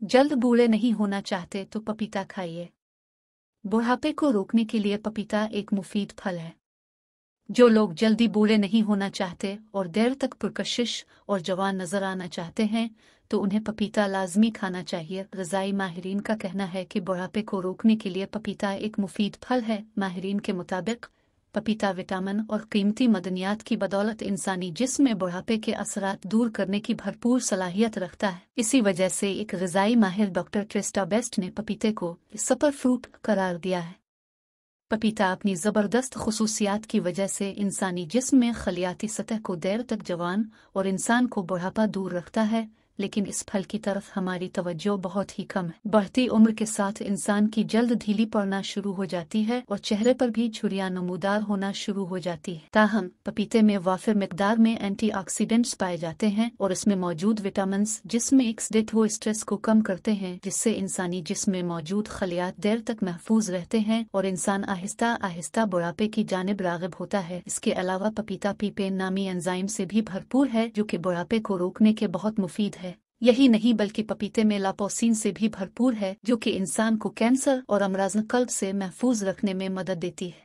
जल्द बूढ़े नहीं होना चाहते तो पपीता खाइए। बुढ़ापे को रोकने के लिए पपीता एक मुफीद फल है। जो लोग जल्दी बूढ़े नहीं होना चाहते और देर तक पुरकशिश और जवान नजर आना चाहते हैं तो उन्हें पपीता लाजमी खाना चाहिए। ग़िज़ाई माहिरीन का कहना है कि बुढ़ापे को रोकने के लिए पपीता एक मुफीद फल है। माहिरीन के मुताबिक पपीता विटामिन और कीमती मदनियात की बदौलत इंसानी जिस्म में बुढ़ापे के असरात दूर करने की भरपूर सलाहियत रखता है। इसी वजह से एक ग़िज़ाई माहिर डॉक्टर क्रिस्टा बेस्ट ने पपीते को सुपर फ्रूट करार दिया है। पपीता अपनी ज़बरदस्त खुसूसियात की वजह से इंसानी जिस्म में खलियाती सतह को देर तक जवान और इंसान को बुढ़ापा दूर रखता है, लेकिन इस फल की तरफ हमारी तवज्जो बहुत ही कम है। बढ़ती उम्र के साथ इंसान की जल्द ढीली पड़ना शुरू हो जाती है और चेहरे पर भी झुर्रियां नमूदार होना शुरू हो जाती है। ताहम पपीते में वाफिर मिकदार में एंटीऑक्सीडेंट्स पाए जाते हैं और इसमें मौजूद विटामिन जिस्म में ऑक्सीडेटिव स्ट्रेस को कम करते हैं, जिससे इंसानी जिस्म में मौजूद खलियात देर तक महफूज रहते हैं और इंसान आहिस्ता आहिस्ता बुढ़ापे की जानिब राग़िब होता है। इसके अलावा पपीता पीपेन नामी एंजाइम से भी भरपूर है जो कि बुढ़ापे को रोकने के बहुत मुफीद है। यही नहीं बल्कि पपीते में लापोसिन से भी भरपूर है जो कि इंसान को कैंसर और अमराज़ क़ल्ब से महफूज रखने में मदद देती है।